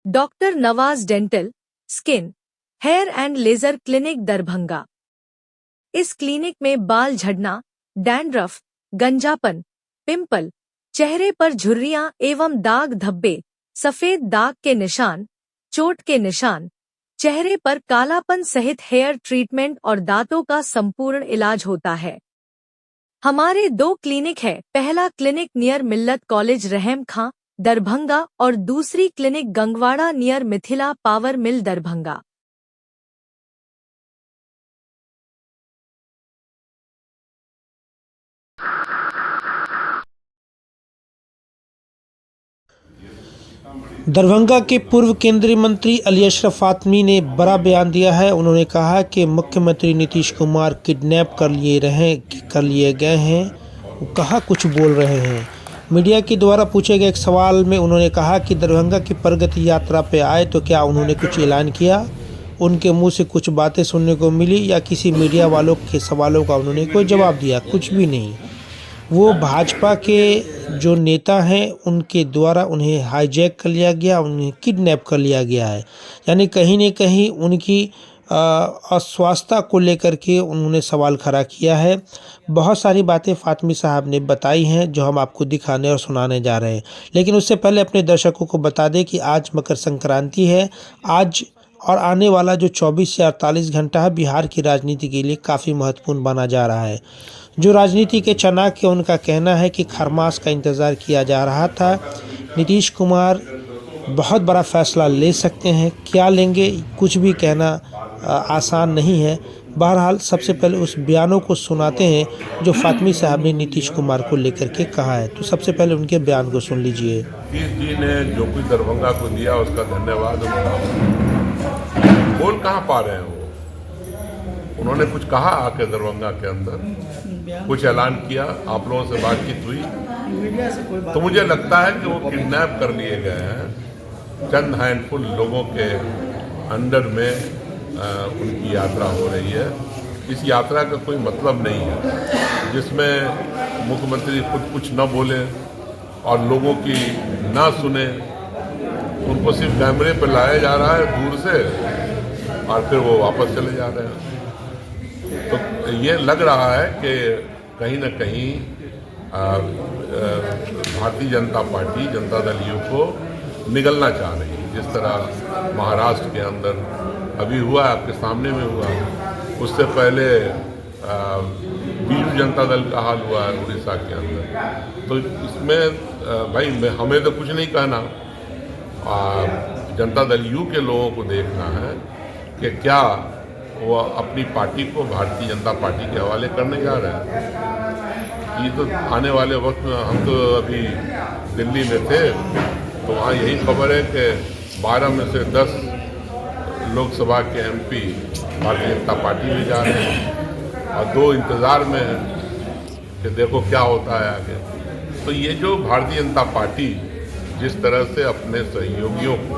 Doctor Nawaz dental, skin, hair and laser clinic Darbhanga. इस clinic में बाल झड़ना, डैंड्रफ, गंजापन, पिंपल, चेहरे पर झुर्रियां एवं दाग धब्बे, सफेद दाग के निशान, चोट के निशान, चेहरे पर कालापन सहित हेयर ट्रीटमेंट और दांतों का संपूर्ण इलाज होता है। हमारे 2 क्लिनिक है। पहला क्लिनिक नियर मिल्लत कॉलेज रहम खां दरभंगा और दूसरी clinic Gangwara near Mithila power mill Darbhanga. Darbhanga के पूर्व केंद्रीय मंत्री अली अशरफ फातमी ने बड़ा बयान दिया है। उन्होंने कहा कि मुख्यमंत्री नीतीश कुमार किडनैप कर लिए गए हैं। वो कहाँ कुछ बोल रहे हैं। मीडिया के द्वारा पूछे गए एक सवाल में उन्होंने कहा कि दरभंगा की प्रगति यात्रा पे आए तो क्या उन्होंने कुछ ऐलान किया। उनके मुंह से कुछ बातें सुनने को मिली या किसी मीडिया वालों के सवालों का उन्होंने कोई जवाब दिया, कुछ भी नहीं। वो भाजपा के जो नेता हैं उनके द्वारा उन्हें हाईजैक कर लिया गया, उन्हें किडनैप कर लिया गया है। यानी कहीं न कहीं उनकी अस्वस्थता को लेकर के उन्होंने सवाल खड़ा किया है। बहुत सारी बातें फातमी साहब ने बताई हैं जो हम आपको दिखाने और सुनाने जा रहे हैं। लेकिन उससे पहले अपने दर्शकों को बता दें कि आज मकर संक्रांति है। आज और आने वाला जो 24 से 48 घंटा है बिहार की राजनीति के लिए काफ़ी महत्वपूर्ण माना जा रहा है। जो राजनीति के चाणक्य उनका कहना है कि खरमास का इंतज़ार किया जा रहा था। नीतीश कुमार बहुत बड़ा फैसला ले सकते हैं, क्या लेंगे कुछ भी कहना आसान नहीं है। बहरहाल सबसे पहले उस बयानों को सुनाते हैं जो फातमी साहब ने नीतीश कुमार को लेकर के कहा है। तो सबसे पहले उनके बयान को सुन लीजिए। नीतीश जी ने जो कुछ दरभंगा को दिया उसका धन्यवाद। बोल कहाँ पा रहे हैं वो? उन्होंने कुछ कहा आके दरभंगा के अंदर, कुछ ऐलान किया, आप लोगों से बातचीत हुई तो मुझे लगता है कि वो किडनैप कर लिए गए हैं। चंद हैंडफुल लोगों के अंडर में उनकी यात्रा हो रही है। इस यात्रा का कोई मतलब नहीं है जिसमें मुख्यमंत्री खुद कुछ न बोले और लोगों की ना सुने। उनको सिर्फ कैमरे पर लाया जा रहा है दूर से और फिर वो वापस चले जा रहे हैं। तो ये लग रहा है कि कहीं न कहीं भारतीय जनता पार्टी, जनता दल यू को निगलना चाह रही है। जिस तरह महाराष्ट्र के अंदर अभी हुआ, आपके सामने में हुआ, उससे पहले बीजू जनता दल का हाल हुआ है उड़ीसा के अंदर। तो इसमें भाई हमें तो कुछ नहीं कहना, जनता दल यू के लोगों को देखना है कि क्या वो अपनी पार्टी को भारतीय जनता पार्टी के हवाले करने जा रहे हैं। ये तो आने वाले वक्त में, हम तो अभी दिल्ली में थे तो वहाँ यही खबर है कि 12 में से 10 लोकसभा के एमपी भारतीय जनता पार्टी में जा रहे हैं और 2 इंतज़ार में हैं कि देखो क्या होता है आगे। तो ये जो भारतीय जनता पार्टी जिस तरह से अपने सहयोगियों को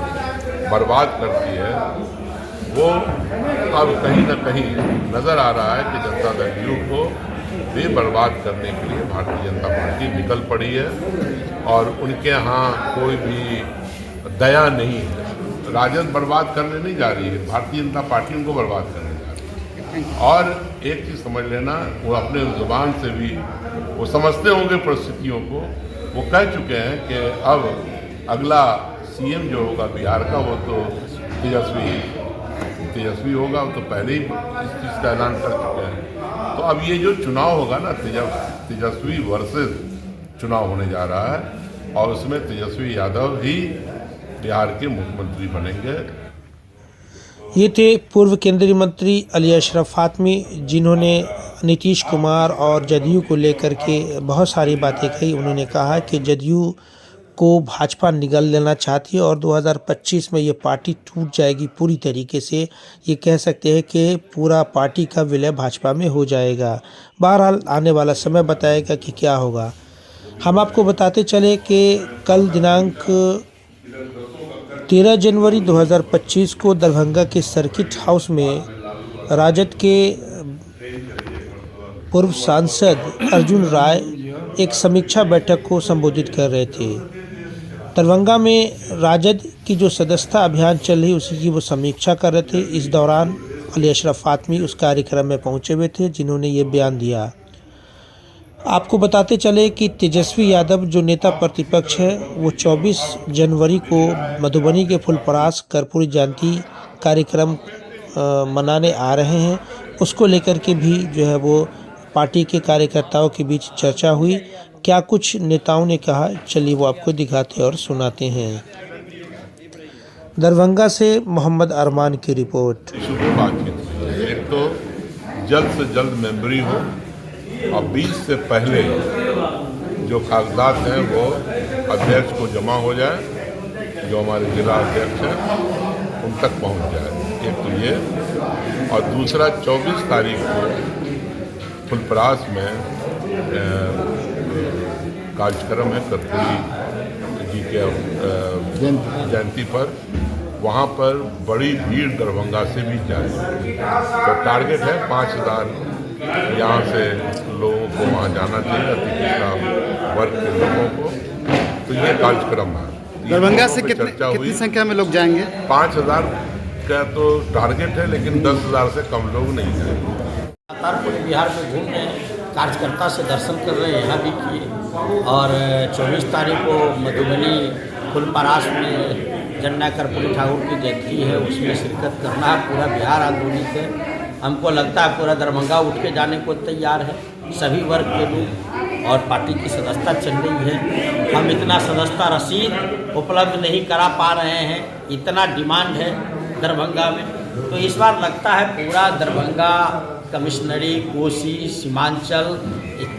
बर्बाद करती है वो अब कहीं न कहीं नज़र आ रहा है कि जनता दल यू को भी बर्बाद करने के लिए भारतीय जनता पार्टी निकल पड़ी है और उनके यहाँ कोई भी दया नहीं है। राजद बर्बाद करने नहीं जा रही है, भारतीय जनता पार्टी उनको बर्बाद करने जा रही है। और एक चीज़ समझ लेना, वो अपने जुबान से भी वो समझते होंगे परिस्थितियों को। वो कह चुके हैं कि अब अगला सीएम जो होगा बिहार का वो तो तेजस्वी होगा। वो तो पहले ही इस चीज़ का ऐलान कर चुके हैं। तो अब ये जो चुनाव होगा ना, तेजस्वी वर्सेस चुनाव होने जा रहा है और उसमें तेजस्वी यादव ही बिहार के मुख्यमंत्री बनेंगे। ये थे पूर्व केंद्रीय मंत्री अली अशरफ फातमी, जिन्होंने नीतीश कुमार और जदयू को लेकर के बहुत सारी बातें कही। उन्होंने कहा कि जदयू को भाजपा निगल लेना चाहती है और 2025 में ये पार्टी टूट जाएगी पूरी तरीके से। ये कह सकते हैं कि पूरा पार्टी का विलय भाजपा में हो जाएगा। बहरहाल आने वाला समय बताएगा कि क्या होगा। हम आपको बताते चले कि कल दिनांक 13 जनवरी 2025 को दरभंगा के सर्किट हाउस में राजद के पूर्व सांसद अर्जुन राय एक समीक्षा बैठक को संबोधित कर रहे थे। दरभंगा में राजद की जो सदस्यता अभियान चल रही उसी की वो समीक्षा कर रहे थे। इस दौरान अली अशरफ फातमी उस कार्यक्रम में पहुंचे हुए थे जिन्होंने ये बयान दिया। आपको बताते चले कि तेजस्वी यादव जो नेता प्रतिपक्ष है वो 24 जनवरी को मधुबनी के फुलपरास कर्पूरी जयंती कार्यक्रम मनाने आ रहे हैं। उसको लेकर के भी जो है वो पार्टी के कार्यकर्ताओं के बीच चर्चा हुई। क्या कुछ नेताओं ने कहा, चलिए वो आपको दिखाते और सुनाते हैं। दरभंगा से मोहम्मद अरमान की रिपोर्ट। बातचीत एक तो जल्द से जल्द मेंबरी हो और 20 से पहले जो कागजात हैं वो अध्यक्ष को जमा हो जाए, जो हमारे जिला अध्यक्ष हैं उन तक पहुंच जाए। एक तो ये, और दूसरा 24 तारीख को फुलपरास में कार्यक्रम है कर्पूरी जी के जयंती पर, वहाँ पर बड़ी भीड़ दरभंगा से भी जाए। तो टारगेट है 5000 यहाँ से लोगों को वहाँ जाना चाहिए, अति पिछड़ा वर्ग के लोगों को। तो ये कार्यक्रम है। दरभंगा से कितनी संख्या में लोग जाएंगे? 5000 का तो टारगेट है, लेकिन 10,000 से कम लोग नहीं जाएंगे। लगातार पूरे बिहार में घूम रहे हैं, कार्यकर्ता से दर्शन कर रहे हैं, यहाँ भी किए। और 24 तारीख को मधुबनी फुलपरास में जननायक कर्पूरी ठाकुर की जयंती है, उसमें शिरकत करना है। पूरा बिहार आंदोलित है। हमको लगता है पूरा दरभंगा उठ के जाने को तैयार है, सभी वर्ग के लोग। और पार्टी की सदस्यता चल रही है। हम इतना सदस्यता रसीद उपलब्ध नहीं करा पा रहे हैं, इतना डिमांड है दरभंगा में। तो इस बार लगता है पूरा दरभंगा, कमिश्नरी, कोसी, सीमांचल,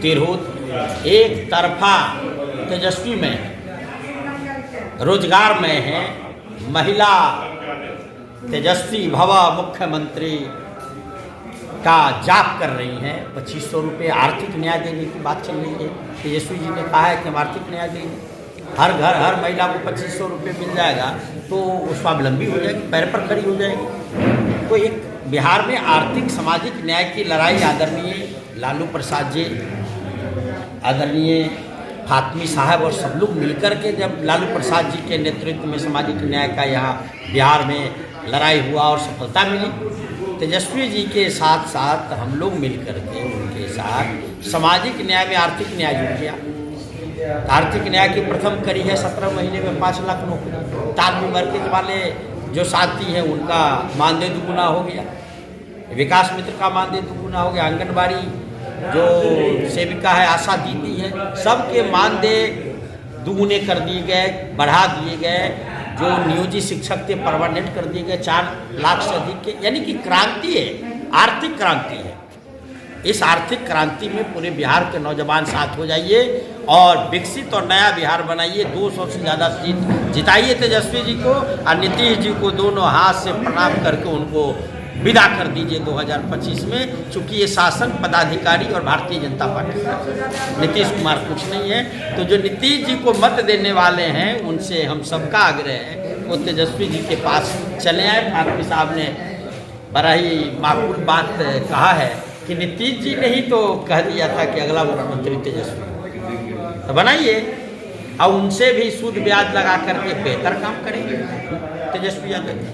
तिरहुत एक तरफा तेजस्वी में है, रोजगार में है। महिला तेजस्वी भव मुख्यमंत्री का जाप कर रही हैं। 2500 रुपये आर्थिक न्याय देने की बात चल रही है। तेजस्वी जी ने कहा है कि हम आर्थिक न्याय देंगे, हर घर हर महिला को 2500 रुपये मिल जाएगा तो वो स्वावलंबी हो जाएगी, पैर पर खड़ी हो जाएगी। तो एक बिहार में आर्थिक सामाजिक न्याय की लड़ाई आदरणीय लालू प्रसाद जी, आदरणीय फातमी साहब और सब लोग मिलकर के, जब लालू प्रसाद जी के नेतृत्व में सामाजिक न्याय का यहाँ बिहार में लड़ाई हुआ और सफलता मिली, तेजस्वी जी के साथ साथ हम लोग मिलकर के उनके साथ सामाजिक न्याय में आर्थिक न्याय जुड़ गया। आर्थिक न्याय की प्रथम कड़ी है 17 महीने में 5 लाख नौकरी। तालमी मरकज वाले जो साथी हैं उनका मानदेय दुगुना हो गया, विकास मित्र का मानदेय दुगुना हो गया, आंगनबाड़ी जो सेविका है, आशा दीदी है, सबके मानदेय दुगुने कर दिए गए, बढ़ा दिए गए। जो नियोजित शिक्षक थे परमानेंट कर दिए गए 4 लाख से अधिक के। यानी कि क्रांति है, आर्थिक क्रांति है। इस आर्थिक क्रांति में पूरे बिहार के नौजवान साथ हो जाइए और विकसित और नया बिहार बनाइए। 200 से ज़्यादा सीट जिताइए तेजस्वी जी को, और नीतीश जी को दोनों हाथ से प्रणाम करके उनको विदा कर दीजिए 2025 में। चूँकि ये शासन पदाधिकारी और भारतीय जनता पार्टी का, नीतीश कुमार कुछ नहीं है। तो जो नीतीश जी को मत देने वाले हैं उनसे हम सबका आग्रह है वो तेजस्वी जी के पास चले आए। फातमी साहब ने बड़ा ही माकूल बात कहा है कि नीतीश जी ने ही तो कह दिया था कि अगला मुख्यमंत्री तेजस्वी, तो बनाइए और उनसे भी सूद ब्याज लगा करके बेहतर काम करेंगे तेजस्वी यादव।